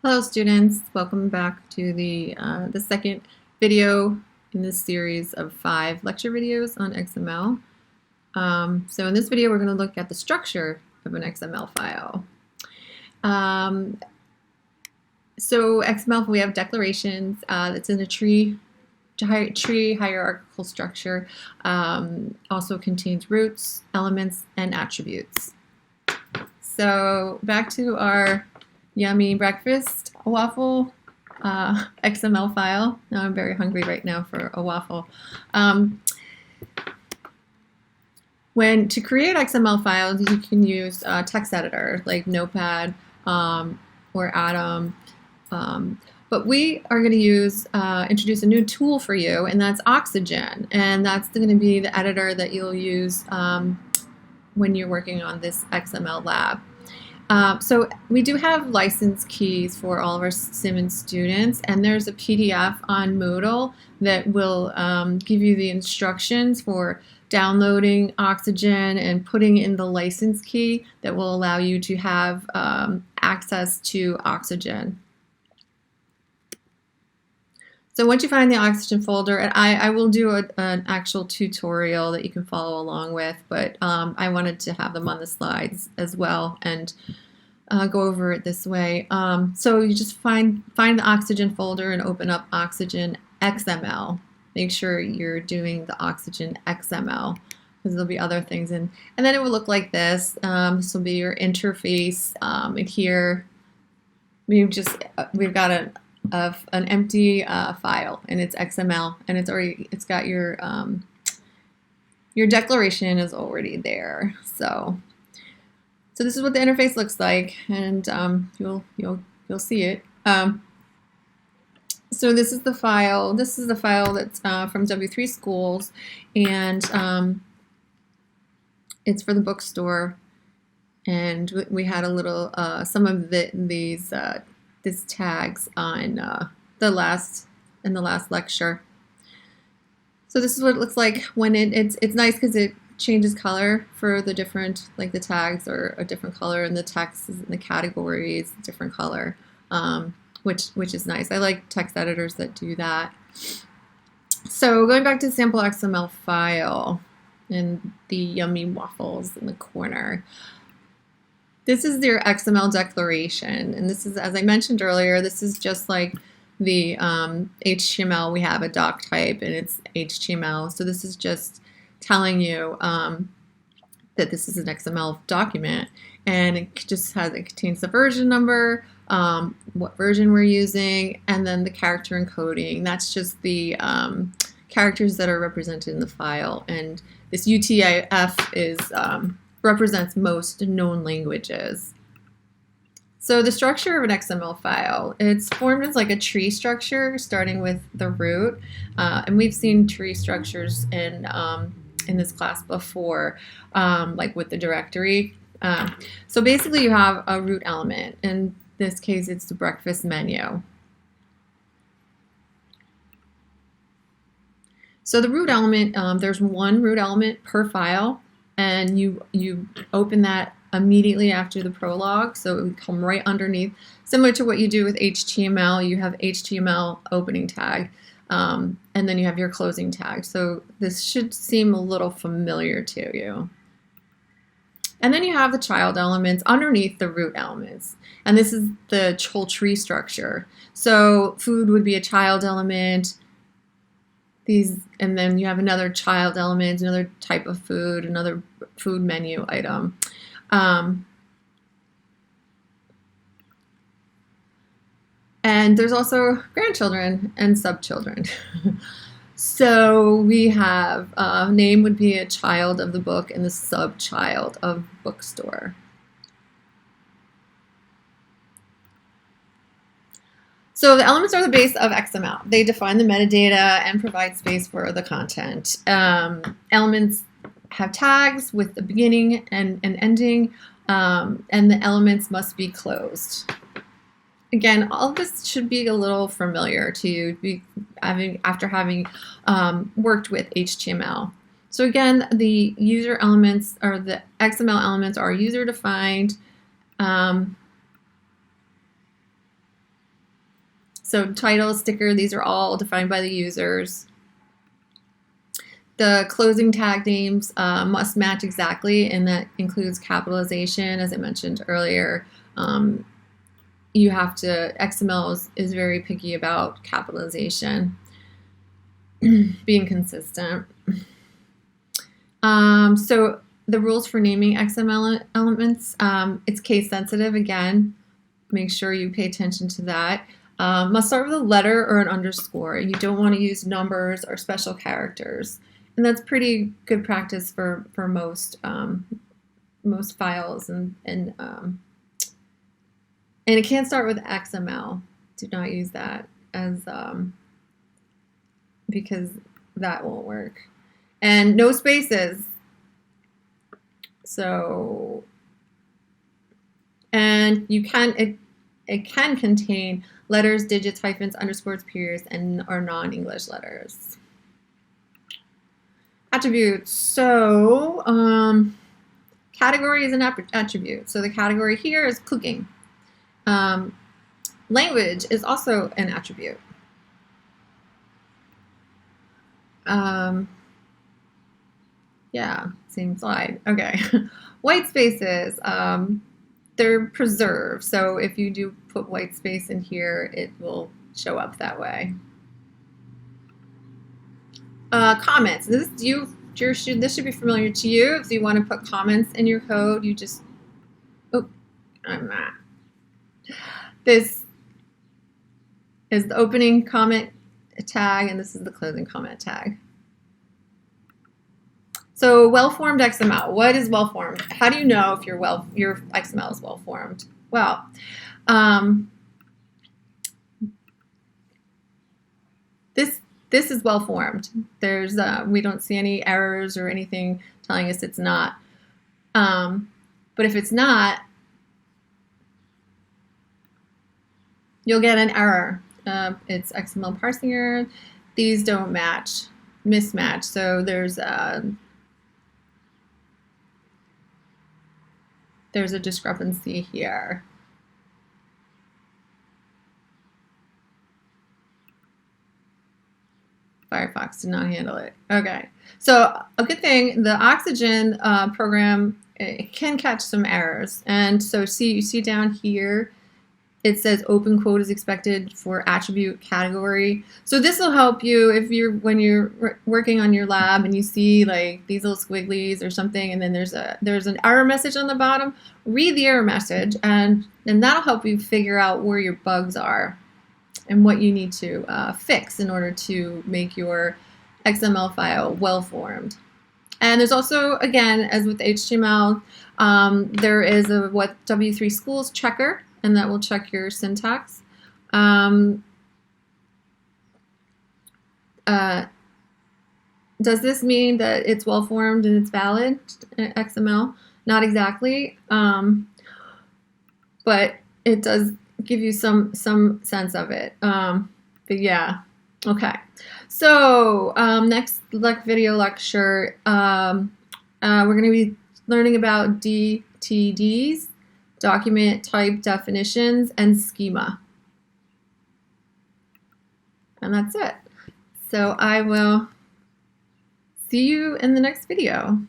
Hello students, welcome back to the second video in this series of 5 lecture videos on XML. So in this video we're going to look at the structure of an XML file. So XML, we have declarations. It's in a tree hierarchical structure. Also contains roots, elements, and attributes. So back to our yummy breakfast waffle XML file. Now I'm very hungry right now for a waffle. To create XML files, you can use a text editor like Notepad or Atom. But we are going to introduce a new tool for you, and that's Oxygen. And that's going to be the editor that you'll use when you're working on this XML lab. So we do have license keys for all of our Simmons students, and there's a PDF on Moodle that will give you the instructions for downloading Oxygen and putting in the license key that will allow you to have access to Oxygen. So once you find the Oxygen folder, and I will do an actual tutorial that you can follow along with, but I wanted to have them on the slides as well and go over it this way. So you just find the Oxygen folder and open up Oxygen XML. Make sure you're doing the Oxygen XML because there'll be other things in. And then it will look like this. This will be your interface. And here we've got an empty file, and it's XML, and it's got your declaration is already there. So this is what the interface looks like, and you'll see it. So this is the file. This is the file that's from W3 Schools, and it's for the bookstore. And we had a little some of these tags on the last lecture. So this is what it looks like when it's nice because it changes color for the different, like the tags are a different color and the text is in the categories different color, which is nice. I like text editors that do that. So going back to the sample XML file and the yummy waffles in the corner. This is their XML declaration, and this is, as I mentioned earlier, this is just like the HTML. We have a doc type, and it's HTML. So this is just telling you that this is an XML document, and it contains the version number, what version we're using, and then the character encoding. That's just the characters that are represented in the file, and this UTF is represents most known languages. So the structure of an XML file, it's formed as like a tree structure, starting with the root, and we've seen tree structures in this class before, like with the directory. So basically you have a root element. In this case, it's the breakfast menu. So the root element, there's one root element per file, and you open that immediately after the prologue, so it would come right underneath. Similar to what you do with HTML, you have HTML opening tag, and then you have your closing tag. So this should seem a little familiar to you. And then you have the child elements underneath the root elements, and this is the whole tree structure. So food would be a child element. And then you have another child element, another type of food, another food menu item. And there's also grandchildren and subchildren. So we have name would be a child of the book and the subchild of bookstore. So the elements are the base of XML. They define the metadata and provide space for the content. Elements have tags with the beginning and ending, and the elements must be closed. Again, all of this should be a little familiar to you after having worked with HTML. So again, the user elements, or the XML elements, are user defined. So title, sticker, these are all defined by the users. The closing tag names must match exactly, and that includes capitalization, as I mentioned earlier. You have to, XML is very picky about capitalization, being consistent. So the rules for naming XML elements, it's case sensitive again. Make sure you pay attention to that. Must start with a letter or an underscore. You don't want to use numbers or special characters. And that's pretty good practice for most files, and it can't start with XML. Do not use that as because that won't work. And no spaces. So, and you can it can contain letters, digits, hyphens, underscores, periods, and or non-English letters. Attributes. So category is an attribute. So the category here is cooking. Language is also an attribute. Yeah, same slide. Okay. White spaces, they're preserved. So if you do put white space in here, it will show up that way. Comments. This should be familiar to you. If you want to put comments in your code, you just, I'm not. This is the opening comment tag, and this is the closing comment tag. So well-formed XML. What is well-formed? How do you know if your XML is well-formed? Well, this is well-formed. There's we don't see any errors or anything telling us it's not. But if it's not, you'll get an error. It's XML parsing error. These don't match, mismatch. So there's a discrepancy here. Firefox did not handle it. Okay, so a good thing, the Oxygen program, it can catch some errors. And so you see down here, it says open quote is expected for attribute category. So this will help you when you're working on your lab and you see like these little squigglies or something, and then there's an error message on the bottom. Read the error message, and that'll help you figure out where your bugs are and what you need to fix in order to make your XML file well-formed. And there's also, again, as with HTML, there is a W3 Schools checker, and that will check your syntax. Does this mean that it's well-formed and it's valid, XML? Not exactly, but it does give you some sense of it. But yeah, okay. So next video lecture, we're going to be learning about DTDs, document type definitions, and schema. And that's it. So I will see you in the next video.